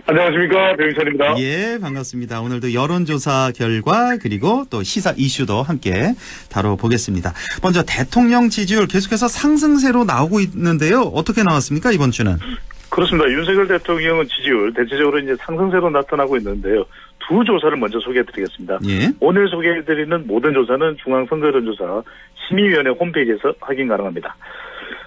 안녕하십니까? 배종찬입니다. 반갑습니다. 오늘도 여론조사 결과 그리고 또 시사 이슈도 함께 다뤄보겠습니다. 먼저 대통령 지지율 계속해서 상승세로 나오고 있는데요. 어떻게 나왔습니까? 이번 주는? 그렇습니다. 윤석열 대통령은 지지율 대체적으로 이제 상승세로 나타나고 있는데요. 두 조사를 먼저 소개해드리겠습니다. 오늘 소개해드리는 모든 조사는 중앙선거여론조사 심의위원회 홈페이지에서 확인 가능합니다.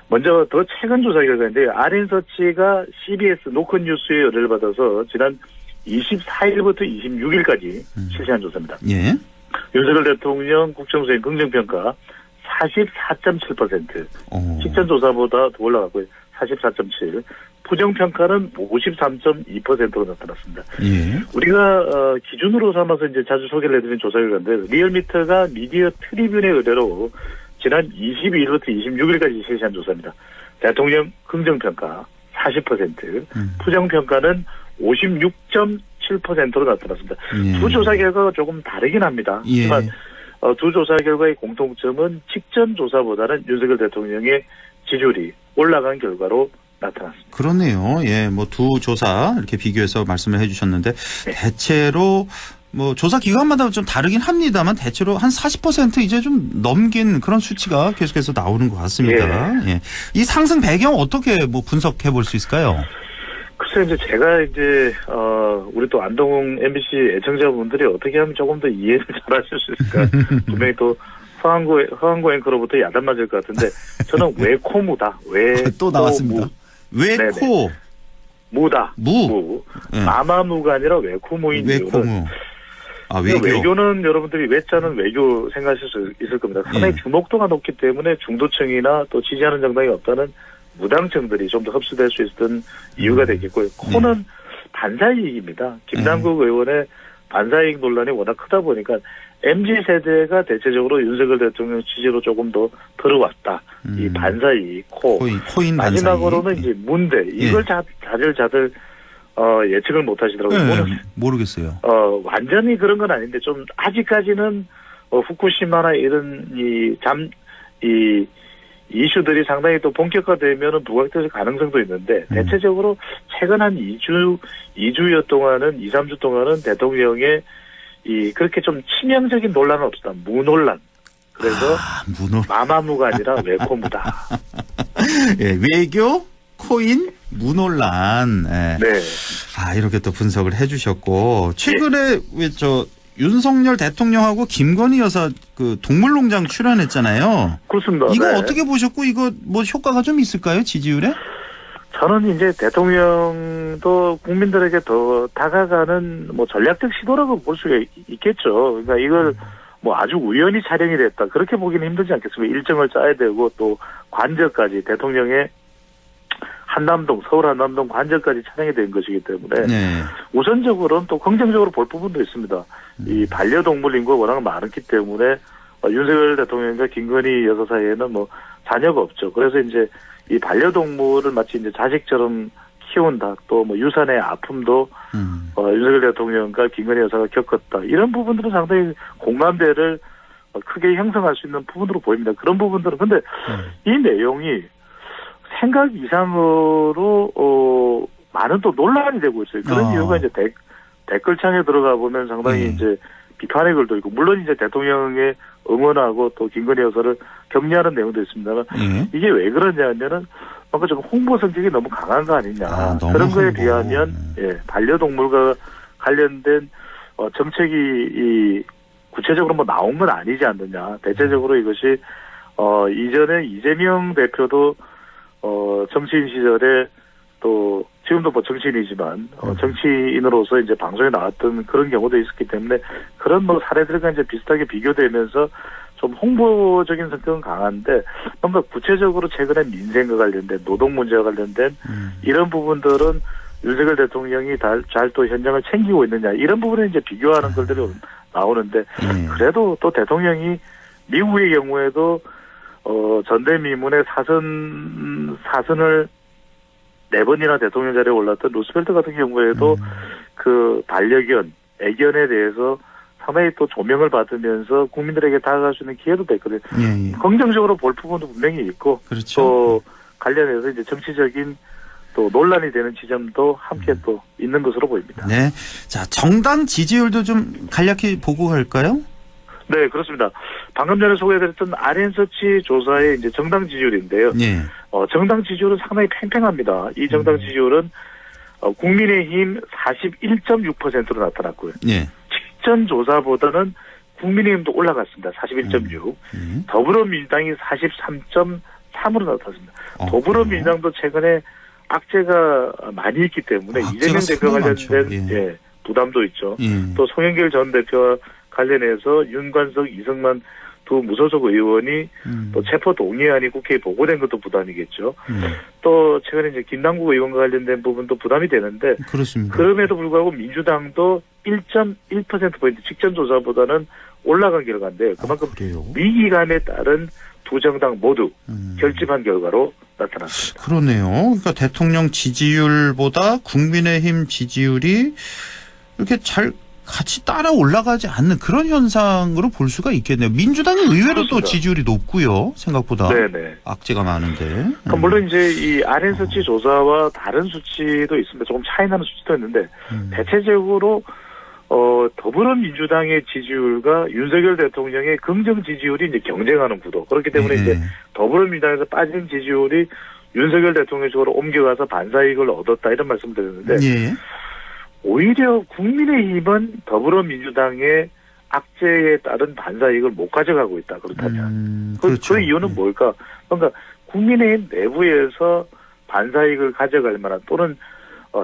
먼저 더 최근 조사 결과인데요. RN서치가 CBS 노컷뉴스의 의뢰를 받아서 지난 24일부터 26일까지 실시한 조사입니다. 윤석열 대통령 국정수행 긍정평가 44.7%, 직전 조사보다 더 올라갔고요. 44.7%. 부정평가는 53.2%로 나타났습니다. 우리가 기준으로 삼아서 이제 자주 소개를 해드린 조사 결과인데 리얼미터가 미디어 트리뷴의 의뢰로 지난 22일부터 26일까지 실시한 조사입니다. 대통령 긍정평가 40%, 부정평가는 47%로 나타났습니다. 두 조사 결과가 조금 다르긴 합니다. 하지만 두 조사 결과의 공통점은 직전 조사보다는 윤석열 대통령의 지지율이 올라간 결과로 나타났습니다. 그러네요. 예, 뭐 두 조사 이렇게 비교해서 말씀을 해주셨는데 대체로 뭐 조사 기관마다 좀 다르긴 합니다만 대체로 한 40% 이제 좀 넘긴 그런 수치가 계속해서 나오는 것 같습니다. 예. 이 상승 배경 어떻게 뭐 분석해 볼 수 있을까요? 글쎄 이제 제가 이제 우리 또 안동 MBC 애청자분들이 어떻게 하면 조금 더 이해를 잘하실 수 있을까? 분명히 또 허한고 앵커로부터 야단 맞을 것 같은데 저는 외코무다. 또 나왔습니다. 외코 무다. 무. 네. 마마무가 아니라 외코무인 이유는 외교는 여러분들이 외자는 외교 생각하실 수 있을 겁니다. 상당히 주목도가 높기 때문에 중도층이나 또 지지하는 정당이 없다는 무당층들이 좀 더 흡수될 수 있었던 이유가 되겠고요. 코는 반사이익입니다. 김남국 의원의 반사이익 논란이 워낙 크다 보니까 MZ세대가 대체적으로 윤석열 대통령 지지로 조금 더 들어왔다. 이 반사이익, 코인 마지막으로는 이제 문대. 이걸 자들 예측을 못 하시더라고요. 모르겠어요. 완전히 그런 건 아닌데 좀 아직까지는 후쿠시마나 이런 이 이슈들이 상당히 또 본격화되면은 부각될 가능성도 있는데 대체적으로 최근 한 2주여 동안은 2, 3주 동안은 대통령의 그렇게 좀 치명적인 논란은 없었다. 무논란. 그래서 마마무가 아니라 외코무다. 예, 외교, 코인, 무논란. 예. 네. 이렇게 또 분석을 해주셨고 최근에 왜 윤석열 대통령하고 김건희 여사 그 동물농장 출연했잖아요. 그렇습니다. 이거 어떻게 보셨고 이거 뭐 효과가 좀 있을까요? 지지율에? 저는 이제 대통령도 국민들에게 더 다가가는 뭐 전략적 시도라고 볼 수가 있겠죠. 그러니까 이걸 뭐 아주 우연히 촬영이 됐다. 그렇게 보기는 힘들지 않겠습니까? 일정을 짜야 되고 또 관저까지 대통령의 서울 한남동 관저까지 촬영이 된 것이기 때문에 우선적으로는 또 긍정적으로 볼 부분도 있습니다. 이 반려동물 인구가 워낙 많았기 때문에 윤석열 대통령과 김건희 여사 사이에는 뭐 자녀가 없죠. 그래서 이제 이 반려동물을 마치 이제 자식처럼 키운다. 또 뭐 유산의 아픔도 윤석열 대통령과 김건희 여사가 겪었다. 이런 부분들은 상당히 공감대를 크게 형성할 수 있는 부분으로 보입니다. 그런 부분들은 근데 이 내용이 생각 이상으로 많은 또 논란이 되고 있어요. 그런 이유가 이제 댓글창에 들어가 보면 상당히 이제 비판의 글도 있고 물론 이제 대통령에 응원하고 또 김건희 여사를 격려하는 내용도 있습니다만 이게 왜 그러냐면은 뭔가 좀 홍보 성격이 너무 강한 거 아니냐. 그런 거에 비하면 반려동물과 관련된 정책이 구체적으로 뭐 나온 건 아니지 않느냐. 대체적으로 이것이 이전에 이재명 대표도 정치인 시절에 또 지금도 뭐 정치인이지만 정치인으로서 이제 방송에 나왔던 그런 경우도 있었기 때문에 그런 뭐 사례들과 이제 비슷하게 비교되면서 좀 홍보적인 성격은 강한데 뭔가 구체적으로 최근에 민생과 관련된 노동 문제와 관련된 이런 부분들은 윤석열 대통령이 잘 또 현장을 챙기고 있느냐 이런 부분에 이제 비교하는 것들이 나오는데 그래도 또 대통령이 미국의 경우에도 전대미문의 사선을 4번이나 대통령 자리에 올랐던 루스벨트 같은 경우에도 그 반려견, 애견에 대해서 상당히 또 조명을 받으면서 국민들에게 다가갈 수 있는 기회도 됐거든요. 긍정적으로 볼 부분도 분명히 있고 또 관련해서 이제 정치적인 또 논란이 되는 지점도 함께 또 있는 것으로 보입니다. 네. 자, 정당 지지율도 좀 간략히 보고 갈까요? 네, 그렇습니다. 방금 전에 소개해드렸던 RN서치 조사의 이제 정당 지지율인데요. 정당 지지율은 상당히 팽팽합니다. 이 정당 지지율은 국민의힘 41.6%로 나타났고요. 직전 조사보다는 국민의힘도 올라갔습니다. 41.6. 더불어민주당이 43.3으로 나타났습니다. 더불어민주당도 최근에 악재가 많이 있기 때문에 이재명 대표와 관련된 부담도 있죠. 또 송영길 전 대표와 관련해서 윤관석, 이승만 두 무소속 의원이 또 체포 동의안이 국회에 보고된 것도 부담이겠죠. 또 최근에 이제 김남국 의원과 관련된 부분도 부담이 되는데 그렇습니다. 그럼에도 불구하고 민주당도 1.1%포인트 직전 조사보다는 올라간 결과인데 그만큼 위기감에 따른 두 정당 모두 결집한 결과로 나타났습니다. 그러네요. 그러니까 대통령 지지율보다 국민의힘 지지율이 이렇게 잘 같이 따라 올라가지 않는 그런 현상으로 볼 수가 있겠네요. 민주당이 의외로 그렇습니다. 또 지지율이 높고요. 생각보다. 네네. 악재가 많은데. 물론 이제 이 RN수치 조사와 다른 수치도 있습니다. 조금 차이 나는 수치도 있는데 대체적으로 더불어민주당의 지지율과 윤석열 대통령의 긍정 지지율이 이제 경쟁하는 구도. 그렇기 때문에 이제 더불어민주당에서 빠진 지지율이 윤석열 대통령 쪽으로 옮겨가서 반사이익을 얻었다 이런 말씀을 드렸는데 오히려 국민의힘은 더불어민주당의 악재에 따른 반사이익을 못 가져가고 있다. 그렇다면. 그렇죠. 그 이유는 뭘까? 그러니까 국민의힘 내부에서 반사이익을 가져갈 만한 또는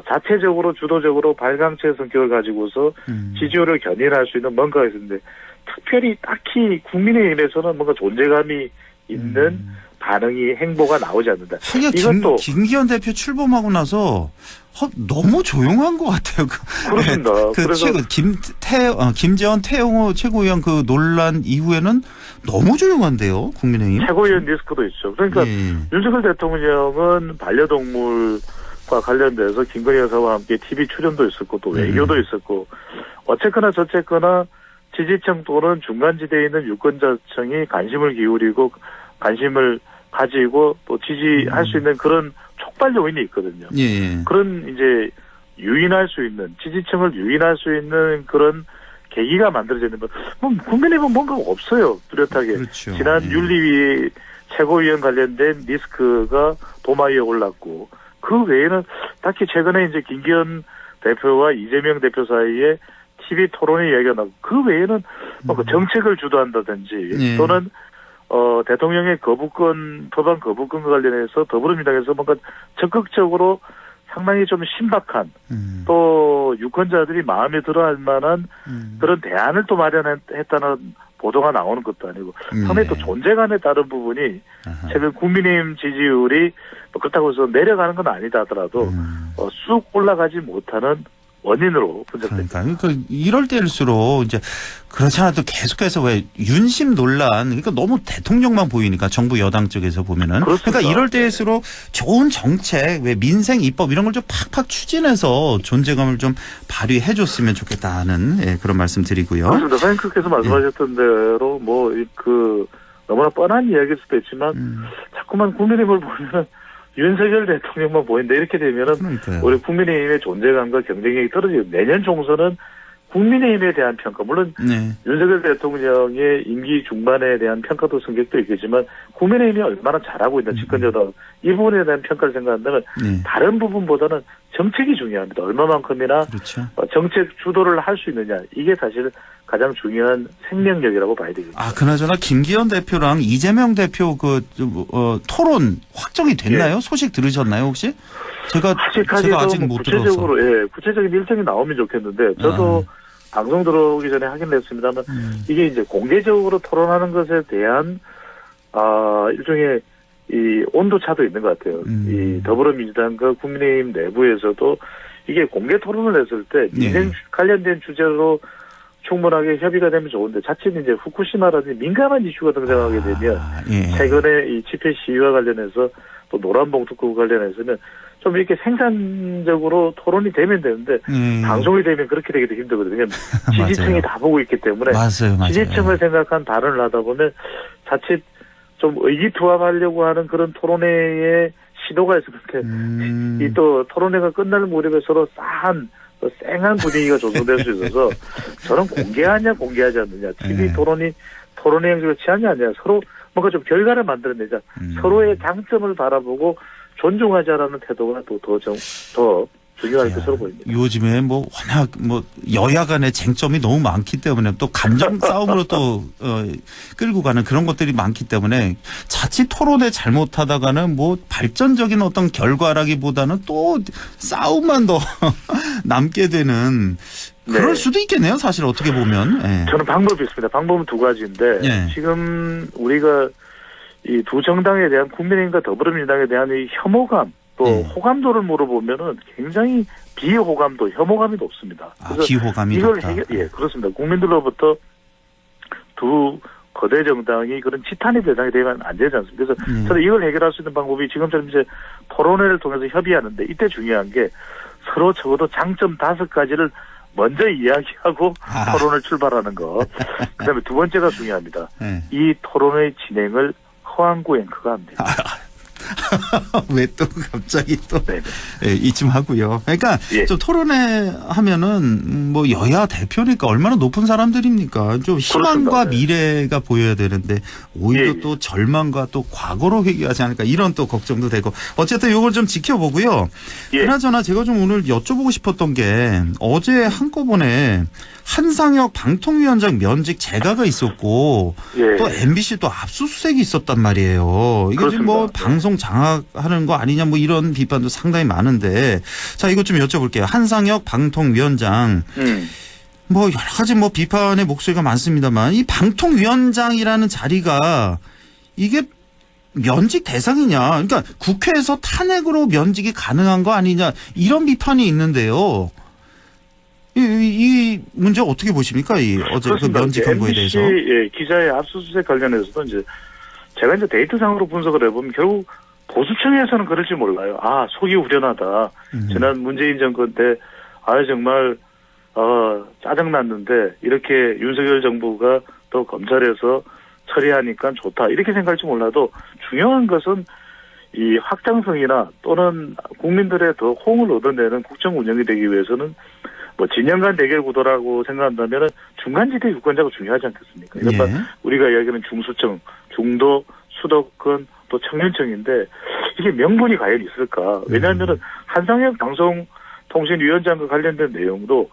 자체적으로 주도적으로 발광체 성격을 가지고서 지지율을 견인할 수 있는 뭔가가 있었는데 특별히 딱히 국민의힘에서는 뭔가 존재감이 있는 반응이 행보가 나오지 않는다. 이것도 김기현 대표 출범하고 나서 너무 조용한 것 같아요. 그렇습니다. 그래서 최근 김재원 태영호 최고위원 그 논란 이후에는 너무 조용한데요, 국민의힘. 최고위원 리스크도 있죠. 그러니까 윤석열 대통령은 반려동물과 관련돼서 김건희 여사와 함께 TV 출연도 있었고 또 외교도 있었고 어쨌거나 저쨌거나 지지층 또는 중간지대에 있는 유권자층이 관심을 기울이고 관심을 가지고 또 지지할 수 있는 그런 촉발 요인이 있거든요. 그런 이제 유인할 수 있는 지지층을 유인할 수 있는 그런 계기가 만들어지는 것. 국민의힘은 뭔가 없어요. 뚜렷하게. 그렇죠. 지난 윤리위 최고위원 관련된 리스크가 도마 위에 올랐고 그 외에는 딱히 최근에 이제 김기현 대표와 이재명 대표 사이에 TV 토론의 이야기가 나고 그 외에는 뭐 정책을 주도한다든지 또는 대통령의 법안 거부권과 관련해서 더불어민주당에서 뭔가 적극적으로 상당히 좀 신박한 또 유권자들이 마음에 들어할 만한 그런 대안을 또 마련했다는 보도가 나오는 것도 아니고 상당히 또 존재감에 따른 부분이 최근 국민의힘 지지율이 그렇다고 해서 내려가는 건 아니다 하더라도 쑥 올라가지 못하는 원인으로 분석됩니다. 그러니까 이럴 때일수록 이제 그렇지 않아도 계속해서 왜 윤심 논란 그러니까 너무 대통령만 보이니까 정부 여당 쪽에서 보면은 그러니까 이럴 때일수록 좋은 정책 왜 민생 입법 이런 걸 좀 팍팍 추진해서 존재감을 좀 발휘해 줬으면 좋겠다는 그런 말씀 드리고요. 그렇습니다. 선생님께서 말씀하셨던 대로 뭐 그 너무나 뻔한 이야기일 수도 있지만 자꾸만 국민의힘을 보면은 윤석열 대통령만 보인다 이렇게 되면은 우리 국민의힘의 존재감과 경쟁력이 떨어지고 내년 총선은 국민의힘에 대한 평가 물론 윤석열 대통령의 임기 중반에 대한 평가도 성격도 있겠지만 국민의힘이 얼마나 잘하고 있나 집권여당 이 부분에 대한 평가를 생각한다면 다른 부분보다는 정책이 중요합니다. 얼마만큼이나 정책 주도를 할 수 있느냐 이게 사실 가장 중요한 생명력이라고 봐야 되겠습니다. 그나저나 김기현 대표랑 이재명 대표 토론 확정이 됐나요? 소식 들으셨나요 혹시? 제가 아직 못 들어서. 구체적인 일정이 나오면 좋겠는데 저도 방송 들어오기 전에 확인을 했습니다만 이게 이제 공개적으로 토론하는 것에 대한 일종의 이 온도차도 있는 것 같아요. 이 더불어민주당과 국민의힘 내부에서도 이게 공개 토론을 했을 때 민생 관련된 주제로 충분하게 협의가 되면 좋은데 자칫 이제 후쿠시마라든지 민감한 이슈가 등장하게 되면 최근에 이 집회 시위와 관련해서 또 노란봉투법 관련해서는 좀 이렇게 생산적으로 토론이 되면 되는데 방송이 되면 그렇게 되기도 힘들거든요. 지지층이 다 보고 있기 때문에 지지층을 생각한 발언을 하다 보면 자칫 좀 의기투합하려고 하는 그런 토론회의 시도가 있었는데 이 또 토론회가 끝날 무렵에 서로 싸한 쌩한 분위기가 조성될 수 있어서 저는 공개하냐 공개하지 않느냐 TV 토론회 형식을 취하냐 아니냐 서로 뭔가 좀 결과를 만들어내자 서로의 장점을 바라보고 존중하자라는 태도가 더 중요할 것으로 보입니다. 요즘에 워낙 여야 간의 쟁점이 너무 많기 때문에 또 감정 싸움으로 또 끌고 가는 그런 것들이 많기 때문에 자칫 토론에 잘못하다가는 발전적인 어떤 결과라기보다는 또 싸움만 더 남게 되는 그럴 수도 있겠네요. 사실 어떻게 보면. 저는 방법이 있습니다. 방법은 두 가지인데 지금 우리가 이 두 정당에 대한 국민의힘과 더불어민주당에 대한 이 혐오감 또 호감도를 물어보면은 굉장히 비호감도, 혐오감이 높습니다. 그래서 비호감이 높다. 그렇습니다. 국민들로부터 두 거대 정당이 그런 치탄의 대상이 되면 안 되지 않습니까? 그래서 저는 이걸 해결할 수 있는 방법이 지금처럼 이제 토론회를 통해서 협의하는데 이때 중요한 게 서로 적어도 장점 5가지를 먼저 이야기하고 토론을 출발하는 것. 그다음에 두 번째가 중요합니다. 네. 이 토론의 진행을 허한구 앵커가 합니다. 왜 또 갑자기 또 이쯤 하고요. 그러니까 좀 토론회 하면은 뭐 여야 대표니까 얼마나 높은 사람들입니까? 좀 희망과 미래가 보여야 되는데 오히려 또 절망과 또 과거로 회귀하지 않을까 이런 또 걱정도 되고 어쨌든 이걸 좀 지켜보고요. 그나저나 제가 좀 오늘 여쭤보고 싶었던 게 어제 한꺼번에 한상혁 방통위원장 면직 재가가 있었고 또 MBC 또 압수수색이 있었단 말이에요. 이게 지금 뭐 방송 장악하는 거 아니냐 뭐 이런 비판도 상당히 많은데 자 이것 좀 여쭤볼게요. 한상혁 방통위원장 뭐 여러 가지 뭐 비판의 목소리가 많습니다만 이 방통위원장이라는 자리가 이게 면직 대상이냐 그러니까 국회에서 탄핵으로 면직이 가능한 거 아니냐 이런 비판이 있는데요. 이 문제 어떻게 보십니까? 이 어제 그 면직한 거에 대해서. MBC 기자의 압수수색 관련해서도 이제 제가 이제 데이터상으로 분석을 해보면 결국 보수층에서는 그럴지 몰라요. 아 속이 후련하다. 지난 문재인 정권 때 정말 짜증났는데 이렇게 윤석열 정부가 또 검찰에서 처리하니까 좋다 이렇게 생각할지 몰라도 중요한 것은 이 확장성이나 또는 국민들의 더 호응을 얻어내는 국정 운영이 되기 위해서는 뭐 진영 간 대결 구도라고 생각한다면은 중간지대 유권자가 중요하지 않겠습니까? 그러니까 우리가 이야기하는 중수층, 중도, 수도권, 또 청년층인데 이게 명분이 과연 있을까? 왜냐하면은 한상혁 방송통신위원장과 관련된 내용도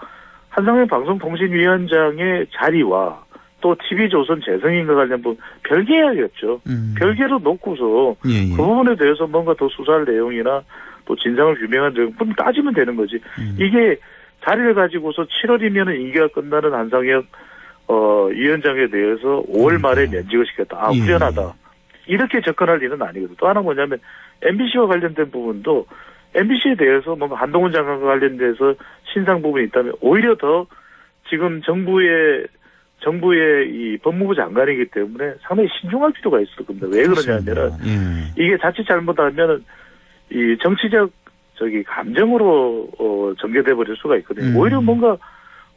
한상혁 방송통신위원장의 자리와 또 TV조선 재성인과 관련 부분 별개해야겠죠. 별개로 놓고서 그 부분에 대해서 뭔가 더 수사할 내용이나 또 진상을 규명한 내용 그럼 따지면 되는 거지. 이게 자리를 가지고서 7월이면 임기가 끝나는 한상혁 위원장에 대해서 5월 말에 면직을 시켰다. 후련하다. 이렇게 접근할 일은 아니거든. 또 하나 뭐냐면 MBC와 관련된 부분도 MBC에 대해서 뭔가 한동훈 장관과 관련돼서 신상 부분이 있다면 오히려 더 지금 정부의 이 법무부 장관이기 때문에 상당히 신중할 필요가 있을 겁니다. 왜 그러냐면은 이게 자칫 잘못하면은 이 정치적 감정으로 전개돼 버릴 수가 있거든요. 오히려 뭔가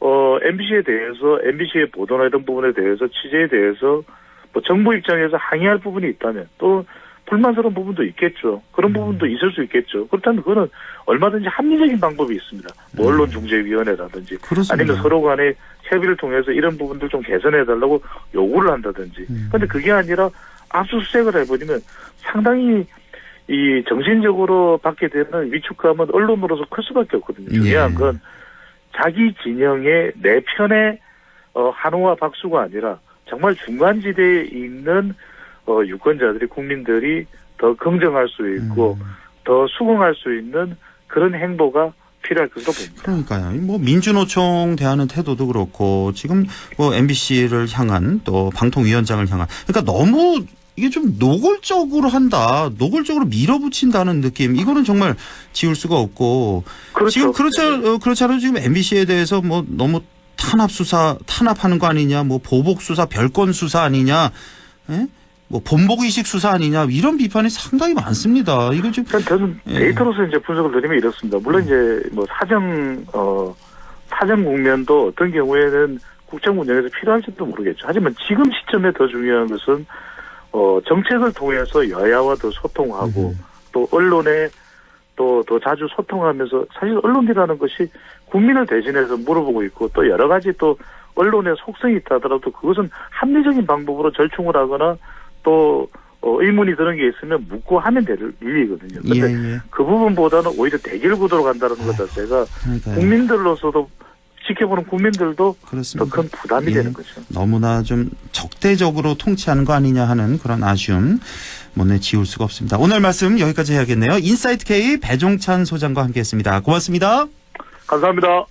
MBC에 대해서 MBC의 보도나 이런 부분에 대해서 취재에 대해서 뭐 정부 입장에서 항의할 부분이 있다면 또 불만스러운 부분도 있겠죠. 그런 부분도 있을 수 있겠죠. 그렇다면 그거는 얼마든지 합리적인 방법이 있습니다. 뭐 언론중재위원회라든지 아니면 서로 간에 협의를 통해서 이런 부분들 좀 개선해달라고 요구를 한다든지. 그런데 그게 아니라 압수수색을 해버리면 상당히 이 정신적으로 받게 되는 위축감은 언론으로서 클 수밖에 없거든요. 중요한 건 자기 진영의 내 편의 한우와 박수가 아니라 정말 중간지대에 있는 유권자들이 국민들이 더 긍정할 수 있고 더 수긍할 수 있는 그런 행보가 필요할 것으로 봅니다. 그러니까요. 뭐 민주노총 대하는 태도도 그렇고 지금 뭐 MBC를 향한 또 방통위원장을 향한 그러니까 너무 이게 좀 노골적으로 한다. 노골적으로 밀어붙인다는 느낌. 이거는 정말 지울 수가 없고. 지금 그렇지 않아도 지금 MBC에 대해서 뭐 너무 탄압하는 거 아니냐. 뭐 보복 수사, 별건 수사 아니냐. 뭐 본보기식 수사 아니냐. 이런 비판이 상당히 많습니다. 이거 좀 저는 데이터로서 이제 분석을 드리면 이렇습니다. 물론 이제 뭐 사정 국면도 어떤 경우에는 국정 운영에서 필요할지도 모르겠죠. 하지만 지금 시점에 더 중요한 것은 정책을 통해서 여야와 더 소통하고 또 언론에 또 더 자주 소통하면서 사실 언론이라는 것이 국민을 대신해서 물어보고 있고 또 여러 가지 또 언론의 속성이 있다 하더라도 그것은 합리적인 방법으로 절충을 하거나 또 의문이 드는 게 있으면 묻고 하면 될 일이거든요. 그런데 그 부분보다는 오히려 대결 구도로 간다는 것 자체가 국민들로서도 지켜보는 국민들도 더 큰 부담이 되는 거죠. 너무나 좀 적대적으로 통치하는 거 아니냐 하는 그런 아쉬움 지울 수가 없습니다. 오늘 말씀 여기까지 해야겠네요. 인사이트 K 배종찬 소장과 함께했습니다. 고맙습니다. 감사합니다.